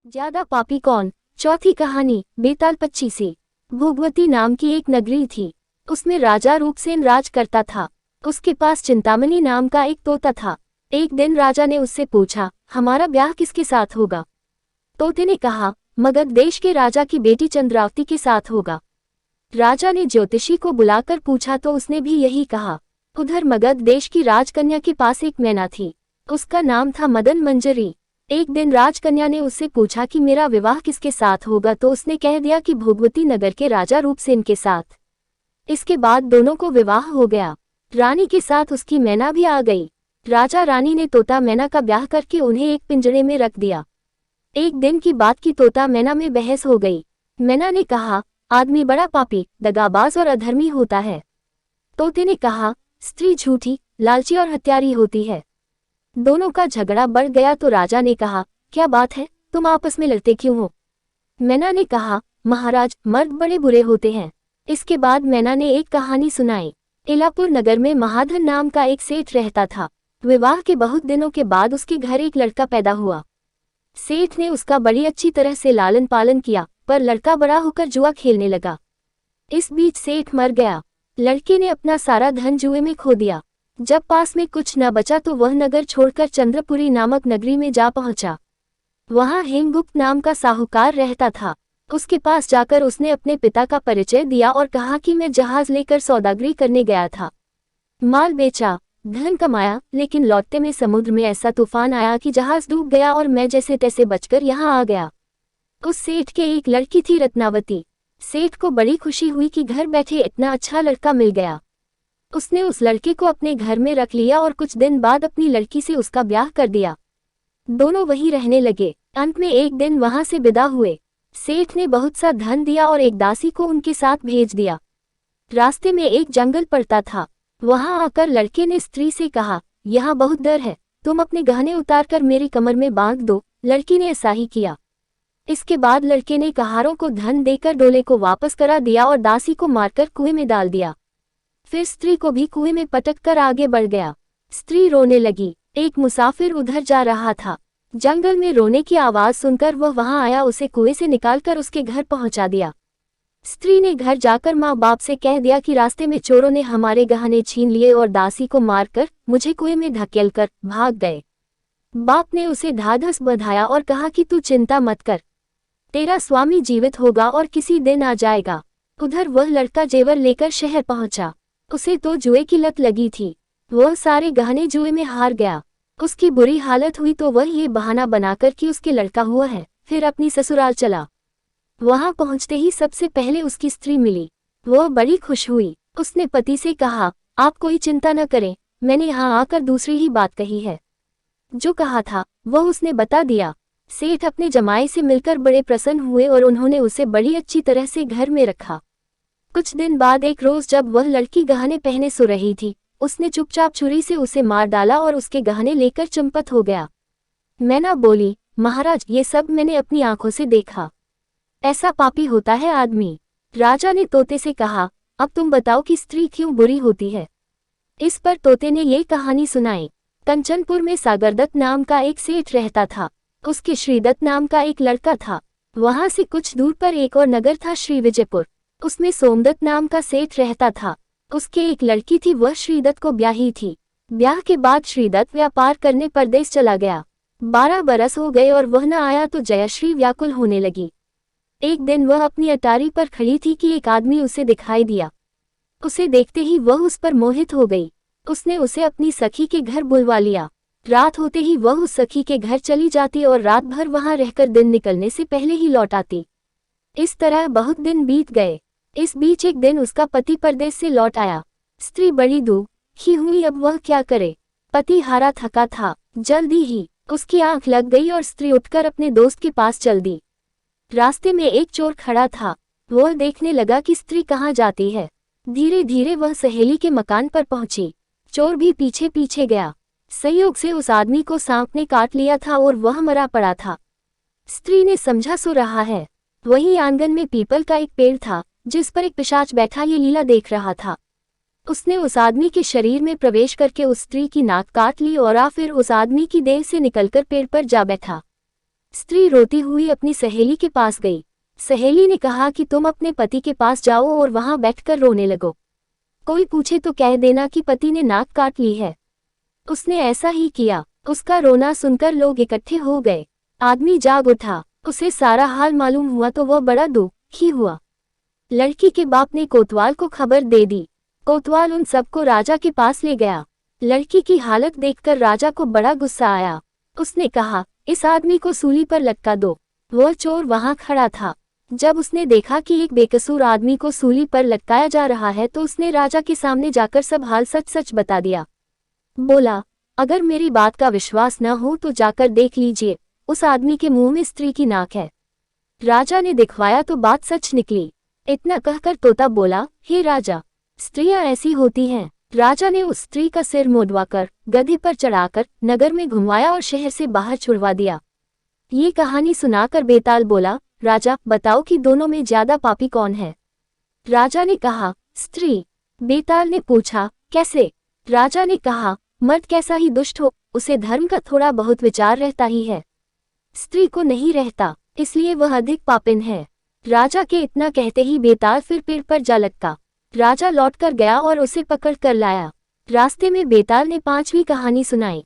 ज्यादा पापी कौन। चौथी कहानी बेताल पक्षी से। भोगवती नाम की एक नगरी थी। उसमें राजा रूपसेन राज करता था। उसके पास चिंतामणि नाम का एक तोता था। एक दिन राजा ने उससे पूछा, हमारा ब्याह किसके साथ होगा। तोते ने कहा, मगध देश के राजा की बेटी चंद्रावती के साथ होगा। राजा ने ज्योतिषी को बुलाकर पूछा तो उसने भी यही कहा। उधर मगध देश की राजकन्या के पास एक मैना थी। उसका नाम था मदन मंजरी। एक दिन राजकन्या ने उससे पूछा कि मेरा विवाह किसके साथ होगा, तो उसने कह दिया कि भोगवती नगर के राजा रूपसेन के साथ। इसके बाद दोनों को विवाह हो गया। रानी के साथ उसकी मैना भी आ गई। राजा रानी ने तोता मैना का ब्याह करके उन्हें एक पिंजरे में रख दिया। एक दिन की बात की तोता मैना में बहस हो गई। मैना ने कहा, आदमी बड़ा पापी, दगाबाज और अधर्मी होता है। तोते ने कहा, स्त्री झूठी, लालची और हत्यारी होती है। दोनों का झगड़ा बढ़ गया तो राजा ने कहा, क्या बात है, तुम आपस में लड़ते क्यों हो। मैना ने कहा, महाराज, मर्द बड़े बुरे होते हैं। इसके बाद मैना ने एक कहानी सुनाई। इलापुर नगर में महाधन नाम का एक सेठ रहता था। विवाह के बहुत दिनों के बाद उसके घर एक लड़का पैदा हुआ। सेठ ने उसका बड़ी अच्छी तरह से लालन पालन किया, पर लड़का बड़ा होकर जुआ खेलने लगा। इस बीच सेठ मर गया। लड़के ने अपना सारा धन जुए में खो दिया। जब पास में कुछ न बचा तो वह नगर छोड़कर चंद्रपुरी नामक नगरी में जा पहुंचा। वहां हेमगुप्त नाम का साहूकार रहता था। उसके पास जाकर उसने अपने पिता का परिचय दिया और कहा कि मैं जहाज लेकर सौदागरी करने गया था। माल बेचा, धन कमाया, लेकिन लौटते में समुद्र में ऐसा तूफान आया कि जहाज डूब गया और मैं जैसे तैसे बचकर यहाँ आ गया। उस सेठ के एक लड़की थी, रत्नावती। सेठ को बड़ी खुशी हुई कि घर बैठे इतना अच्छा लड़का मिल गया। उसने उस लड़के को अपने घर में रख लिया और कुछ दिन बाद अपनी लड़की से उसका ब्याह कर दिया। दोनों वहीं रहने लगे। अंत में एक दिन वहां से विदा हुए। सेठ ने बहुत सा धन दिया और एक दासी को उनके साथ भेज दिया। रास्ते में एक जंगल पड़ता था। वहां आकर लड़के ने स्त्री से कहा, यहाँ बहुत डर है, तुम अपने गहने उतारकर मेरी कमर में बांध दो। लड़की ने ऐसा ही किया। इसके बाद लड़के ने कहारों को धन देकर डोले को वापस करा दिया और दासी को मारकर कुएं में डाल दिया। फिर स्त्री को भी कुएं में पटक कर आगे बढ़ गया। स्त्री रोने लगी। एक मुसाफिर उधर जा रहा था। जंगल में रोने की आवाज सुनकर वह वहां आया, उसे कुएं से निकालकर उसके घर पहुंचा दिया। स्त्री ने घर जाकर माँ बाप से कह दिया कि रास्ते में चोरों ने हमारे गहने छीन लिए और दासी को मारकर मुझे कुएं में धकेलकर भाग गए। बाप ने उसे ढाढ़स बंधाया और कहा कि तू चिंता मत कर, तेरा स्वामी जीवित होगा और किसी दिन आ जाएगा। उधर वह लड़का जेवर लेकर शहर पहुंचा। उसे तो जुए की लत लगी थी। वह सारे गहने जुए में हार गया। उसकी बुरी हालत हुई तो वह ये बहाना बनाकर कि उसके लड़का हुआ है, फिर अपनी ससुराल चला। वहां पहुंचते ही सबसे पहले उसकी स्त्री मिली। वह बड़ी खुश हुई। उसने पति से कहा, आप कोई चिंता न करें, मैंने यहाँ आकर दूसरी ही बात कही है। जो कहा था वह उसने बता दिया। सेठ अपने जमाई से मिलकर बड़े प्रसन्न हुए और उन्होंने उसे बड़ी अच्छी तरह से घर में रखा। कुछ दिन बाद एक रोज जब वह लड़की गहने पहने सो रही थी, उसने चुपचाप छुरी से उसे मार डाला और उसके गहने लेकर चंपत हो गया। मैना बोली, महाराज, ये सब मैंने अपनी आंखों से देखा। ऐसा पापी होता है आदमी। राजा ने तोते से कहा, अब तुम बताओ कि स्त्री क्यों बुरी होती है। इस पर तोते ने ये कहानी सुनाई। कंचनपुर में सागरदत्त नाम का एक सेठ रहता था। उसके श्रीदत्त नाम का एक लड़का था। वहां से कुछ दूर पर एक और नगर था, श्री विजयपुर। उसमें सोमदत्त नाम का सेठ रहता था। उसके एक लड़की थी, वह श्रीदत्त को ब्याही थी। ब्याह के बाद श्रीदत्त व्यापार करने परदेश चला गया। 12 बरस हो गए और वह न आया तो जयश्री व्याकुल होने लगी। एक दिन वह अपनी अटारी पर खड़ी थी कि एक आदमी उसे दिखाई दिया। उसे देखते ही वह उस पर मोहित हो गई। उसने उसे अपनी सखी के घर बुलवा लिया। रात होते ही वह उस सखी के घर चली जाती और रात भर वहां रहकर दिन निकलने से पहले ही लौट आती। इस तरह बहुत दिन बीत गए। इस बीच एक दिन उसका पति परदेश से लौट आया। स्त्री बड़ी दुखी हुई, अब वह क्या करे। पति हारा थका था। जल्दी ही उसकी आंख लग गई और स्त्री उठकर अपने दोस्त के पास चल दी। रास्ते में एक चोर खड़ा था। वह देखने लगा कि स्त्री कहाँ जाती है। धीरे धीरे वह सहेली के मकान पर पहुंची। चोर भी पीछे पीछे गया। संयोग से उस आदमी को सांप ने काट लिया था और वह मरा पड़ा था। स्त्री ने समझा सो रहा है। वहीं आंगन में पीपल का एक पेड़ था जिस पर एक पिशाच बैठा ये लीला देख रहा था। उसने उस आदमी के शरीर में प्रवेश करके उस स्त्री की नाक काट ली और फिर उस आदमी की देह से निकलकर पेड़ पर जा बैठा। स्त्री रोती हुई अपनी सहेली के पास गई। सहेली ने कहा कि तुम अपने पति के पास जाओ और वहां बैठकर रोने लगो। कोई पूछे तो कह देना कि पति ने नाक काट ली है। उसने ऐसा ही किया। उसका रोना सुनकर लोग इकट्ठे हो गए। आदमी जाग उठा। उसे सारा हाल मालूम हुआ तो वह बड़ा दुखी हुआ। लड़की के बाप ने कोतवाल को खबर दे दी। कोतवाल उन सबको राजा के पास ले गया। लड़की की हालत देखकर राजा को बड़ा गुस्सा आया। उसने कहा, इस आदमी को सूली पर लटका दो। वह चोर वहां खड़ा था। जब उसने देखा कि एक बेकसूर आदमी को सूली पर लटकाया जा रहा है तो उसने राजा के सामने जाकर सब हाल सच सच बता दिया। बोला, अगर मेरी बात का विश्वास न हो तो जाकर देख लीजिए, उस आदमी के मुंह में स्त्री की नाक है। राजा ने दिखवाया तो बात सच निकली। इतना कहकर तोता बोला, हे राजा, स्त्रियां ऐसी होती हैं। राजा ने उस स्त्री का सिर मुड़वाकर गधे पर चढ़ाकर नगर में घुमाया और शहर से बाहर छुड़वा दिया। ये कहानी सुनाकर बेताल बोला, राजा बताओ कि दोनों में ज्यादा पापी कौन है। राजा ने कहा, स्त्री। बेताल ने पूछा, कैसे। राजा ने कहा, मर्द कैसा ही दुष्ट हो, उसे धर्म का थोड़ा बहुत विचार रहता ही है, स्त्री को नहीं रहता, इसलिए वह अधिक पापिन है। राजा के इतना कहते ही बेताल फिर पेड़ पर जा लटका। राजा लौटकर गया और उसे पकड़ कर लाया। रास्ते में बेताल ने 5वीं कहानी सुनाई।